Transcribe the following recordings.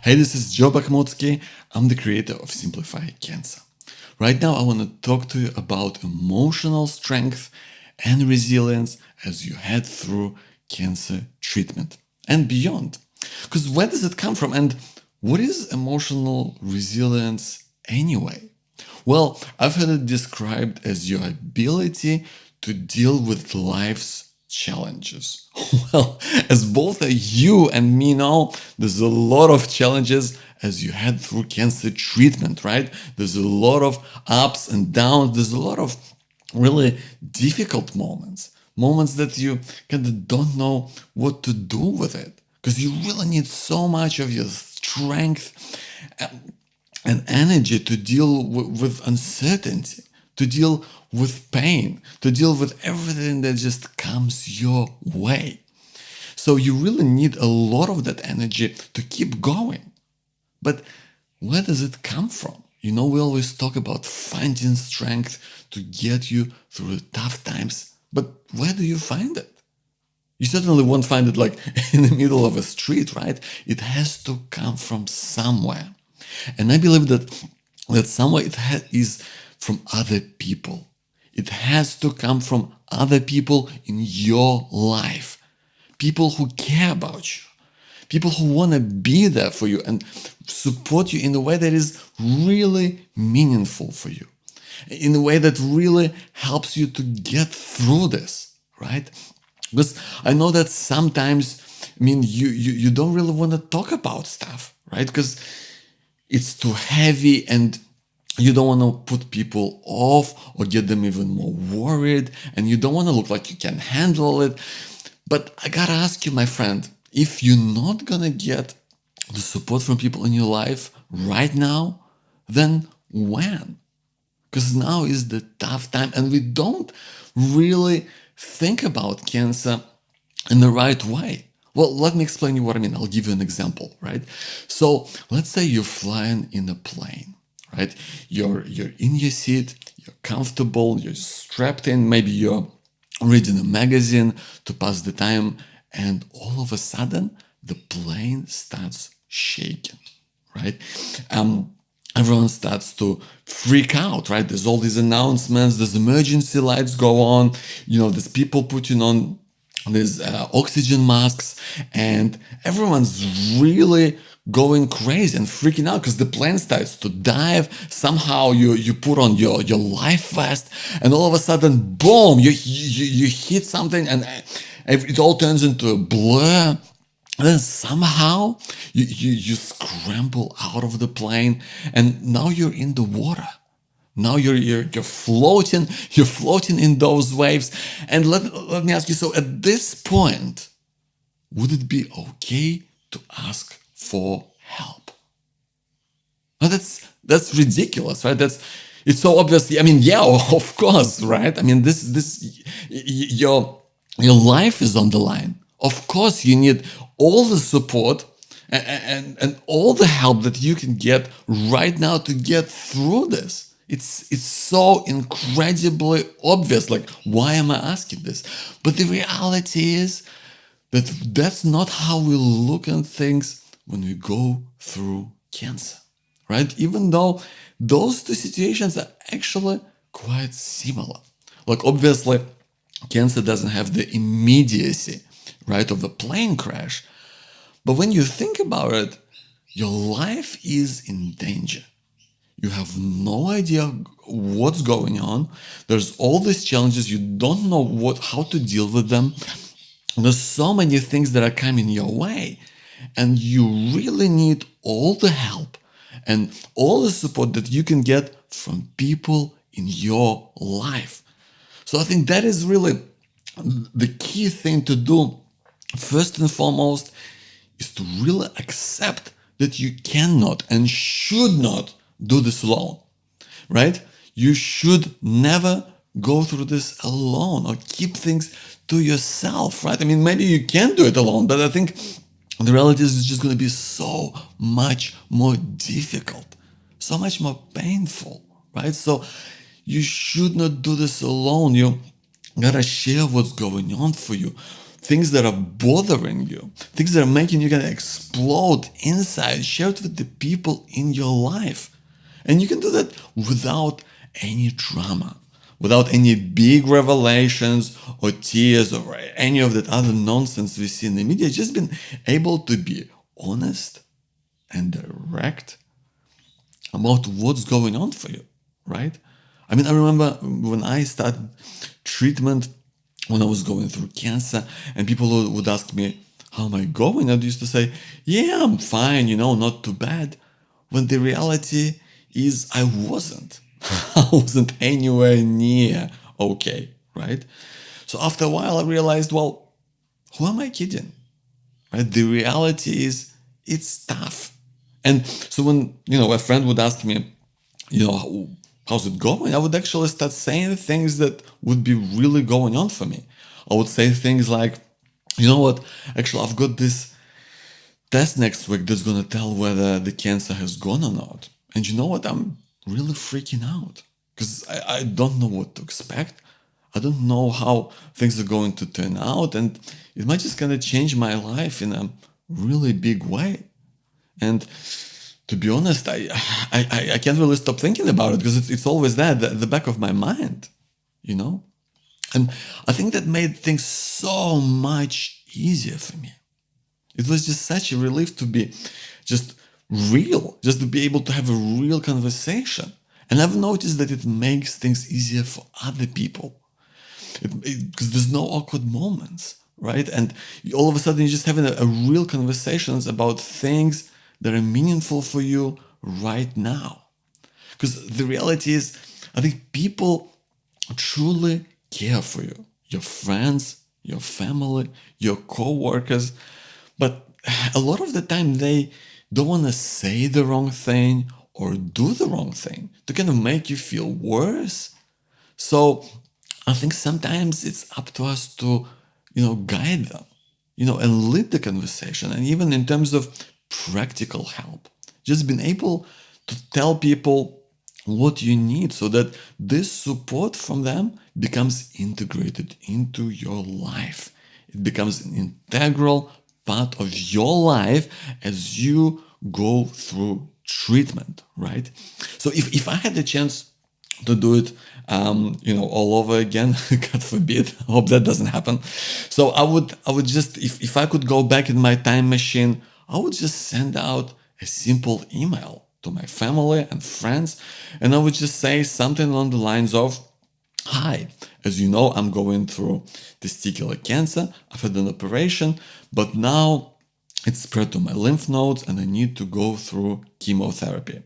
Hey, this is Joe Bakhmutsky. I'm the creator of Simplify Cancer. Right now, I want to talk to you about emotional strength and resilience as you head through cancer treatment and beyond. Because where does it come from? And what is emotional resilience anyway? Well, I've heard it described as your ability to deal with life's challenges. Well, as both you and me know, there's a lot of challenges as you head through cancer treatment, right? There's a lot of ups and downs. There's a lot of really difficult moments that you kind of don't know what to do with it because you really need so much of your strength and energy to deal with uncertainty, to deal with pain, to deal with everything that just comes your way. So you really need a lot of that energy to keep going. But where does it come from? You know, we always talk about finding strength to get you through the tough times, but where do you find it? You certainly won't find it like in the middle of a street, right? It has to come from somewhere. And I believe that somewhere is from other people. It has to come from other people in your life. People who care about you. People who want to be there for you and support you in a way that is really meaningful for you. In a way that really helps you to get through this, right? Because I know that sometimes, you don't really want to talk about stuff, right? Because it's too heavy and you don't want to put people off or get them even more worried, and you don't want to look like you can handle it. But I gotta ask you, my friend, if you're not gonna get the support from people in your life right now, then when? Because now is the tough time and we don't really think about cancer in the right way. Well, let me explain you what I mean. I'll give you an example, right? So let's say you're flying in a plane, right? You're in your seat, you're comfortable, you're strapped in, maybe you're reading a magazine to pass the time, and all of a sudden the plane starts shaking, right? Everyone starts to freak out, right? There's all these announcements, there's emergency lights go on, there's people putting on these oxygen masks, and everyone's really going crazy and freaking out because the plane starts to dive. Somehow you put on your life vest, and all of a sudden, boom! You hit something, and it all turns into a blur. And then somehow you scramble out of the plane, and now you're in the water. Now you're floating, in those waves. And let me ask you, so at this point, would it be okay to ask for help? Now that's ridiculous, right? It's so obvious. Yeah, of course, right? Your life is on the line. Of course, you need all the support and all the help that you can get right now to get through this. It's so incredibly obvious. Like, why am I asking this? But the reality is that that's not how we look at things when we go through cancer, right? Even though those two situations are actually quite similar. Like, obviously, cancer doesn't have the immediacy, right, of the plane crash. But when you think about it, your life is in danger. You have no idea what's going on. There's all these challenges. You don't know how to deal with them. There's so many things that are coming your way. And you really need all the help and all the support that you can get from people in your life. So I think that is really the key thing to do. First and foremost is to really accept that you cannot and should not do this alone, right? You should never go through this alone or keep things to yourself, right? Maybe you can do it alone, but I think the reality is it's just going to be so much more difficult, so much more painful, right? So you should not do this alone. You gotta share what's going on for you things that are bothering you, things that are making you gonna explode inside, share it with the people in your life. And you can do that without any drama, without any big revelations or tears or any of that other nonsense we see in the media. Just being able to be honest and direct about what's going on for you, right? I mean, I remember when I started treatment, when I was going through cancer, and people would ask me, how am I going? I used to say, yeah, I'm fine, not too bad. When the reality is I wasn't. I wasn't anywhere near okay, right? So after a while, I realized, well, who am I kidding? Right? The reality is it's tough. And so when, a friend would ask me, how's it going? I would actually start saying things that would be really going on for me. I would say things like, you know what? Actually, I've got this test next week that's going to tell whether the cancer has gone or not. And you know what? I'm really freaking out because I don't know what to expect. I don't know how things are going to turn out. And it might just kind of change my life in a really big way. And to be honest, I can't really stop thinking about it because it's always there at the back of my mind, And I think that made things so much easier for me. It was just such a relief to be just real, just to be able to have a real conversation. And I've noticed that it makes things easier for other people because there's no awkward moments, right? And all of a sudden you're just having a real conversations about things that are meaningful for you right now. Because the reality is, I think people truly care for you, your friends, your family, your co-workers. But a lot of the time they don't want to say the wrong thing or do the wrong thing to kind of make you feel worse. So I think sometimes it's up to us to, guide them, and lead the conversation. And even in terms of practical help, just being able to tell people what you need so that this support from them becomes integrated into your life. It becomes an integral part of your life as you go through treatment, right? So if I had the chance to do it, all over again, God forbid, I hope that doesn't happen. So I would just, if I could go back in my time machine, I would just send out a simple email to my family and friends, and I would just say something along the lines of, hi, as you know, I'm going through testicular cancer. I've had an operation, but now it's spread to my lymph nodes and I need to go through chemotherapy.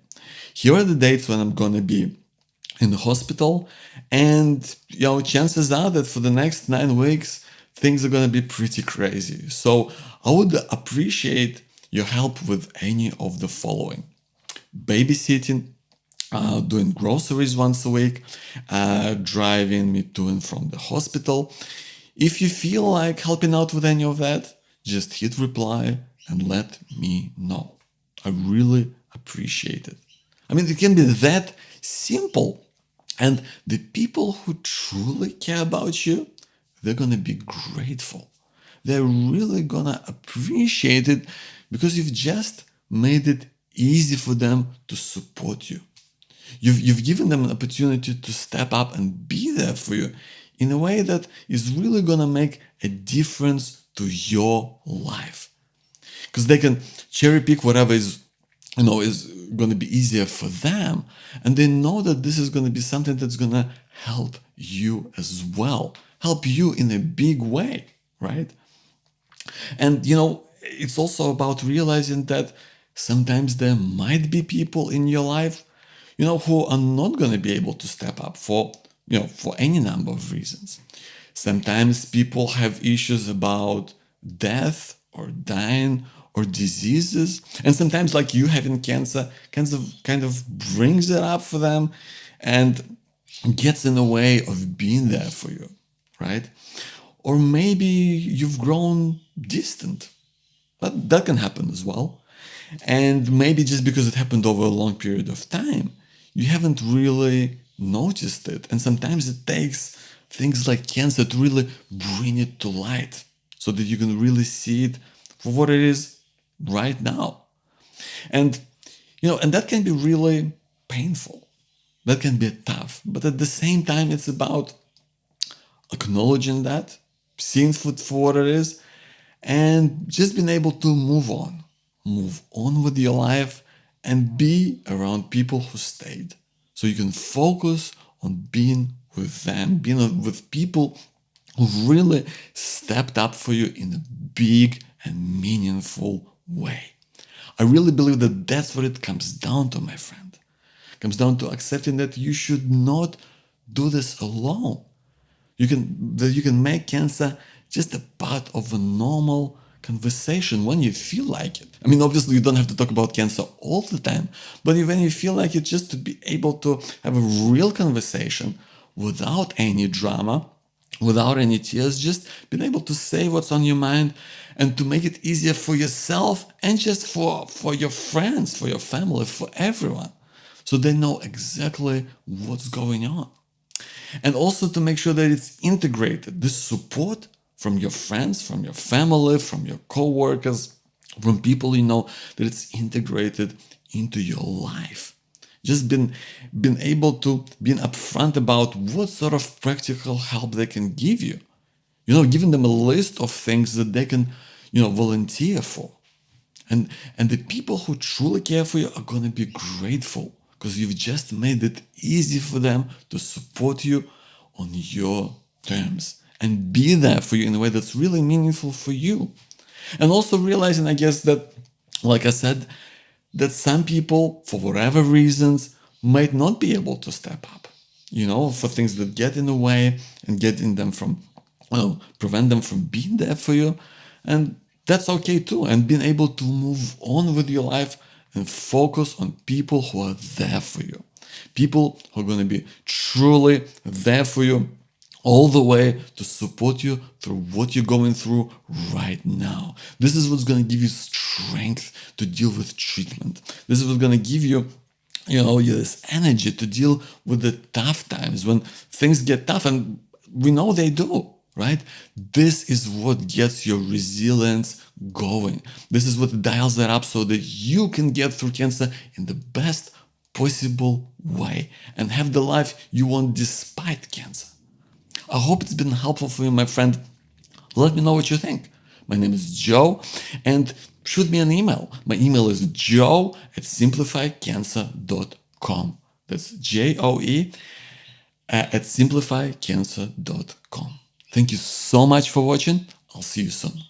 Here are the dates when I'm going to be in the hospital, and chances are that for the next 9 weeks things are going to be pretty crazy. So I would appreciate your help with any of the following: babysitting, doing groceries once a week, driving me to and from the hospital. If you feel like helping out with any of that, just hit reply and let me know. I really appreciate it. I mean, it can be that simple. And the people who truly care about you, they're going to be grateful. They're really going to appreciate it because you've just made it easy for them to support you. You've given them an opportunity to step up and be there for you in a way that is really going to make a difference to your life. Because they can cherry pick whatever is going to be easier for them. And they know that this is going to be something that's going to help you as well, help you in a big way, right? And, it's also about realizing that sometimes there might be people in your life, who are not going to be able to step up for any number of reasons. Sometimes people have issues about death or dying or diseases, and sometimes like you having cancer kind of brings it up for them and gets in the way of being there for you, right? Or maybe you've grown distant. But that can happen as well. And maybe just because it happened over a long period of time, you haven't really noticed it. And sometimes it takes things like cancer to really bring it to light so that you can really see it for what it is right now. And, and that can be really painful. That can be tough. But at the same time, it's about acknowledging that, seeing it for what it is, and just being able to move on. Move on with your life and be around people who stayed. So you can focus on being with them, being with people who really stepped up for you in a big and meaningful way. I really believe that that's what it comes down to, my friend. It comes down to accepting that you should not do this alone. You can make cancer just a part of a normal conversation when you feel like it. I mean, obviously you don't have to talk about cancer all the time, but when you feel like it, just to be able to have a real conversation without any drama, without any tears, just being able to say what's on your mind and to make it easier for yourself and just for your friends, for your family, for everyone. So they know exactly what's going on. And also to make sure that it's integrated, this support from your friends, from your family, from your co-workers, from people you know, that it's integrated into your life. Just being able to be upfront about what sort of practical help they can give you. Giving them a list of things that they can, volunteer for. And the people who truly care for you are going to be grateful because you've just made it easy for them to support you on your terms and be there for you in a way that's really meaningful for you. And also realizing, I guess, that, like I said, that some people, for whatever reasons, might not be able to step up, for things that get in the way and prevent them from being there for you. And that's okay too. And being able to move on with your life and focus on people who are there for you. People who are going to be truly there for you all the way to support you through what you're going through right now. This is what's going to give you strength to deal with treatment. This is what's going to give you, this energy to deal with the tough times when things get tough, and we know they do, right? This is what gets your resilience going. This is what dials that up so that you can get through cancer in the best possible way and have the life you want despite cancer. I hope it's been helpful for you, my friend. Let me know what you think. My name is Joe, and shoot me an email. My email is joe@simplifycancer.com. That's JOE at simplifycancer.com. Thank you so much for watching. I'll see you soon.